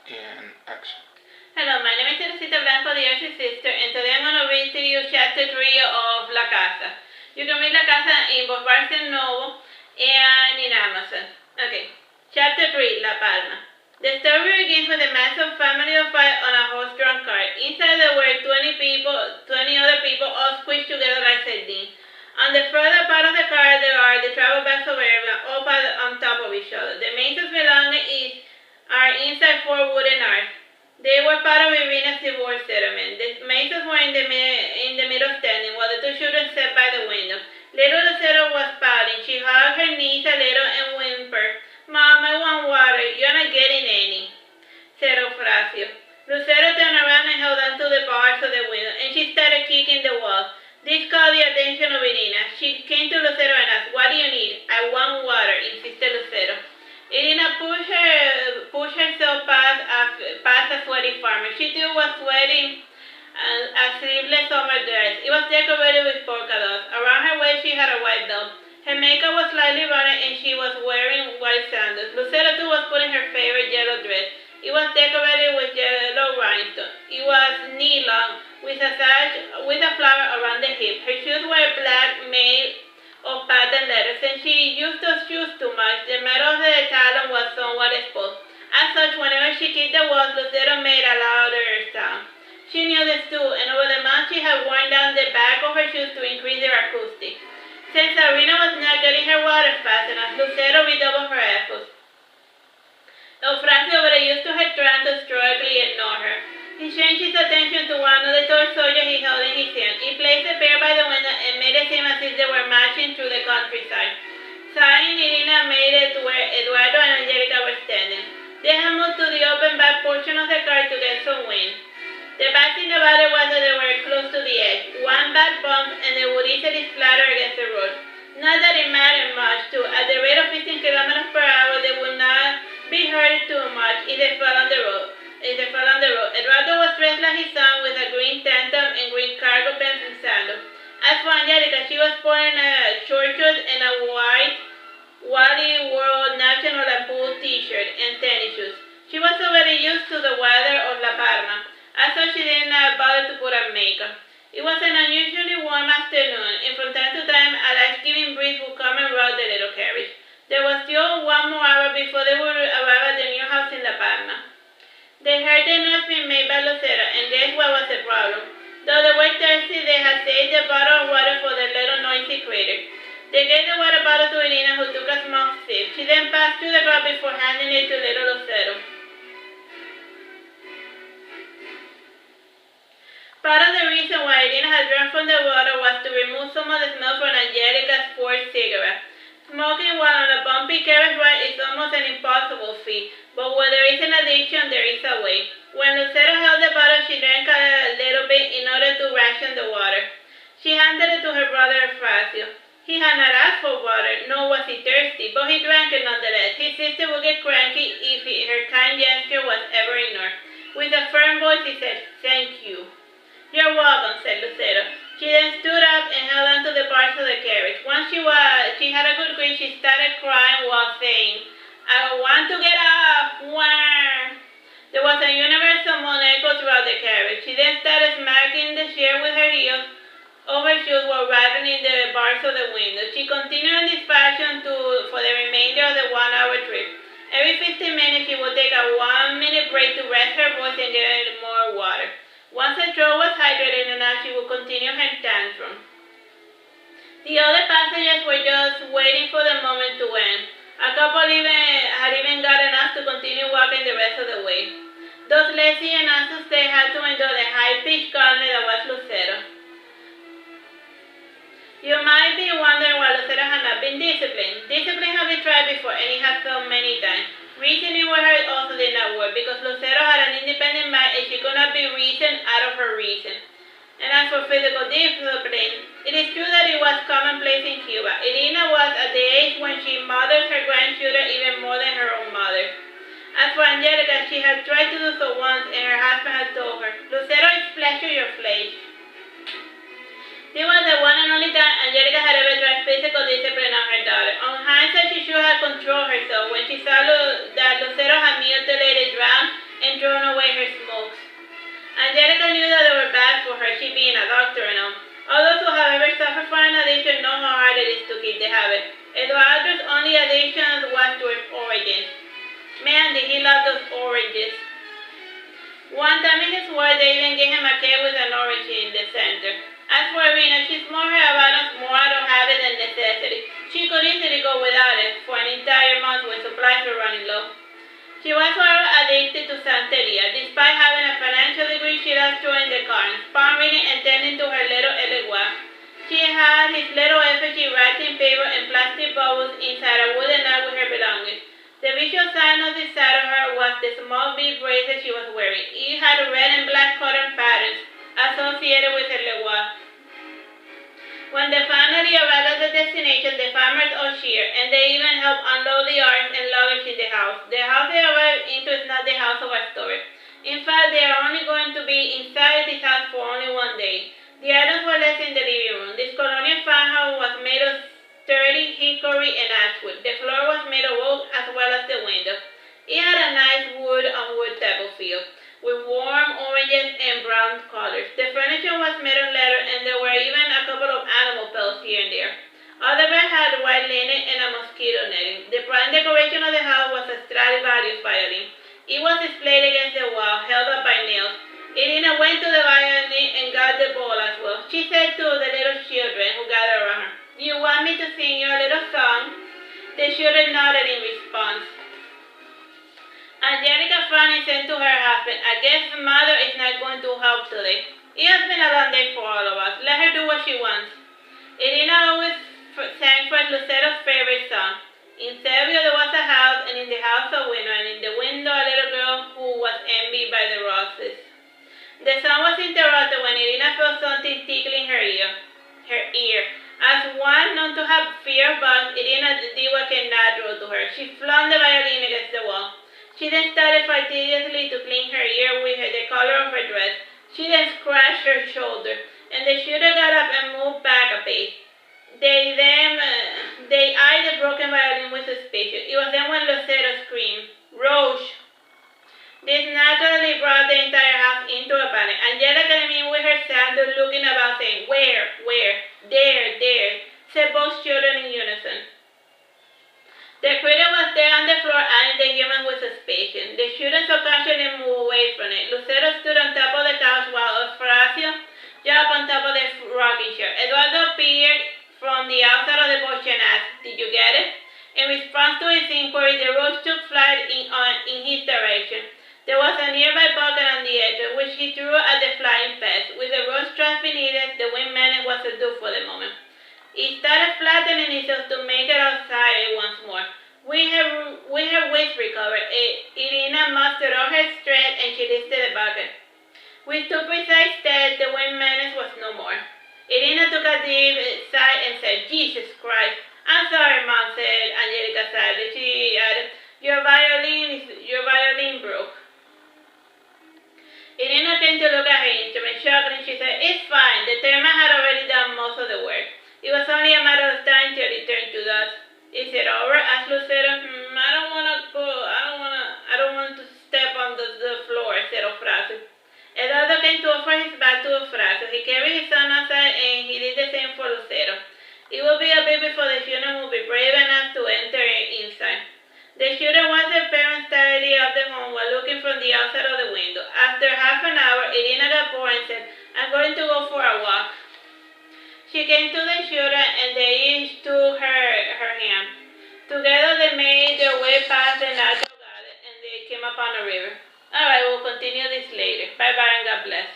And action. Hello, my name is Teresita Blanco, the artsysister, and today I'm going to read to you chapter 3 of La Casa. You can read La Casa in both Barnes & Noble and in Amazon. Okay, chapter 3, La Palma. The story begins with a Manson family of 5 on a horse-drawn cart. Inside there were 20 other people, all squished together like sardines. On the further part of the car there are the travel bags of everyone, all piled on top of each other. The Masons' belongings are inside 4 wooden arks. They were part of Irina's divorce settlement. The Masons were in the middle standing, while the 2 children sat by the window. Little Lucero was pouting. She hugged her knees a little and whimpered, "Mom, I want water. You're not getting any," said Eufrasio. Lucero turned around and held on to the bars of the window, and she started kicking the wall. This called the attention of Irina. She came to Lucero and asked, "What do you need?" "I want water," insisted Lucero. Irina pushed herself past a sweaty farmer. She too was sweating a sleeveless summer dress. It was decorated with polka dots. Around her waist she had a white belt. Her makeup was slightly running and she was wearing white sandals. Lucero too was putting her favorite yellow dress. It was decorated with yellow rhinestones. It was knee-long, with a sash with a flower around the hip. Her shoes were black, made of patent leather. Since she used those shoes too much, the metal of the talon was somewhat exposed. As such, whenever she kicked the walls, Lucero made a louder sound. She knew this too, and over the months she had worn down the back of her shoes to increase their acoustics. Since Irina was not getting her water fast enough, Lucero redoubled her efforts. Eufrasio, but used to her trying to strongly ignore her. He changed his attention to one of the toy soldiers he held in his hand. He placed the pair by the window and made it seem as if they were marching through the countryside. Sighing, Irina made it to where Eduardo and Angelica were standing. They had moved to the open back portion of the car to get some wind. The bad thing about it was that they were close to the edge. One bad bump and they would easily splatter against the road. Not that it mattered much, too. At the rate of 15 kilometers per hour, they would not be hurt too much if they fell on the road. Eduardo was dressed like his son with a green tank top and green cargo pants and sandals. As for Angelica, she was sporting a short shorts and a white Wally World National Lampoon t-shirt and tennis shoes. She was already used to the weather of La Palma, as such she did not bother to put on makeup. It was an unusually warm afternoon, and from time to time a life-giving breeze would come and rock the little carriage. There was still 1 more hour before they would arrive at the new house in La Palma. They heard the noise being made by Lucero, and guess what was the problem? Though they were thirsty, they had saved the bottle of water for the little noisy critter. They gave the water bottle to Irina, who took a small sip. She then passed through the crowd before handing it to little Lucero. Part of the reason why Irina had drunk from the water was to remove some of the smell from Angelica's forged cigarette. Smoking while on a bumpy carriage ride is almost an impossible feat, but where there is an addiction, there is a way. When Lucero held the bottle, she drank a little bit in order to ration the water. She handed it to her brother Eufrasio. He had not asked for water, nor was he thirsty, but he drank it nonetheless. His sister would get cranky if her kind gesture was ever ignored. With a firm voice, he said, "Thank you." "You're welcome," said Lucero. She then stood up and held on to the bars of the carriage. Once she had a good grip, she started crying while saying, "I want to get off! Wah!" There was a universal moan echo throughout the carriage. She then started smacking the chair with her heels of her shoes while rattling the bars of the window. She continued in this fashion for the remainder of the 1-hour trip. Every 15 minutes, she would take a 1-minute break to rest her voice and get more water. Once her throat was hydrated enough, she would continue her tantrum. The other passengers were just waiting for the moment to end. A couple had even got enough to continue walking the rest of the way. Those lazy and anxious they had to endure the high-pitched calmness that was Lucero. You might be wondering why Lucero had not been disciplined. Discipline had been tried before and it had failed many times. Reasoning with her also did not work because Lucero had an independent mind and she could not be reasoned out of her reason. And as for physical discipline, it is true that it was commonplace in Cuba. Irina was at the age when she mothered her grandchildren even more than her own mother. As for Angelica, she had tried to do so once and her husband had told her, "Lucero is flesh of your flesh." This was the one and only time Angelica had ever tried physical discipline on her daughter. On hindsight, she should have controlled herself when she saw that Lucero had mutilated, drowned, and loved those oranges. One time in his work, they even gave him a cake with an orange in the center. As for Irina, she's more her balance more out of habit than necessity. She could easily go without it for an entire month when supplies were running low. She was forever addicted to Santeria. Despite having a financial degree, she loved throwing the cards, palm reading, and tending to her little Elegua. She had his little effigy wrapped in paper and plastic bubbles inside a wooden nut with her belongings. The visual sign of the side of her was the small bead bracelet she was wearing. It had red and black colored patterns associated with her Elegua. When they finally arrived at the destination, the farmers all cheered, and they even helped unload the arks and luggage in the house. The house they arrived into is not the house of a story. In fact, they are only going to be inside this house for only one day. The items were left in the living room. This colonial farmhouse was made of sturdy hickory and ashwood. The floor was made of oak as well as the window. It had a nice wood-on-wood table feel, with warm oranges and brown colors. The furniture was made of leather, and there were even a couple of animal pelts here and there. Other beds had white linen and a mosquito netting. The prime decoration of the house was a Stradivarius violin. It was displayed against the wall, held up by nails. Irina went to the violin and got the bowl as well. She said to the little children who gathered around her, "Do you want me to sing you a little song?" The children nodded in response. Angelica finally said to her husband, "I guess Mother is not going to help today. It has been a long day for all of us. Let her do what she wants." Irina always sang for Lucero's favorite song. In Serbia there was a house, and in the house a window, and in the window a little girl who was envied by the roses. The song was interrupted when Irina felt something tickling her ear. As one known to have fear of bugs, Irina did what came natural to her. She flung the violin against the wall. She then started fastidiously to clean her ear with the collar of her dress. She then scratched her shoulder, and the shooter got up and moved back a pace. They eyed the broken violin with suspicion. It was then when Lucero screamed, "Roche!" This naturally brought the entire house into a panic. Angela came in with her sandal, looking about, saying, "Where? Where?" There," said both children in unison. The critter was there on the floor, eyeing the human with suspicion. The children subconsciously moved away from it. Lucero stood on top of the couch while Eufrasio jumped on top of the rocking chair. Eduardo appeared from the outside of the porch and asked, "Did you get it?" In response to his inquiry, the roach took flight in his direction. There was a nearby bucket on the edge, which he threw at the flying pest. With the roach trapped beneath it, the wind menace was subdued for the moment. It started flattening itself to make it outside once more. With her wits recovered, Irina mustered all her strength and she lifted the bucket. With two precise steps, the wind menace was no more. Irina took a deep sigh and said, "Jesus Christ." "I'm sorry, Mom," said Angelica sadly. She added, Your violin broke." Irina came to look at her instrument, shocked, and she said, "It's fine. The termite had already done most of the work. It was only a matter of time till it turned to dust." "Is it over?" asked Lucero. I don't want to step on the floor," said Eufrasio. Eduardo came to offer his bag to Eufrasio. He carried his son outside, and he did the same for Lucero. It will be a bit before the children will be brave enough to enter inside. The children watched their parents tidy up the home while looking from the outside of the window. After half an hour, Irina got bored and said, "I'm going to go for a walk." She came to the children, and they each took her hand. Together they made their way past the natural garden, and they came upon a river. Alright, we'll continue this later. Bye-bye and God bless.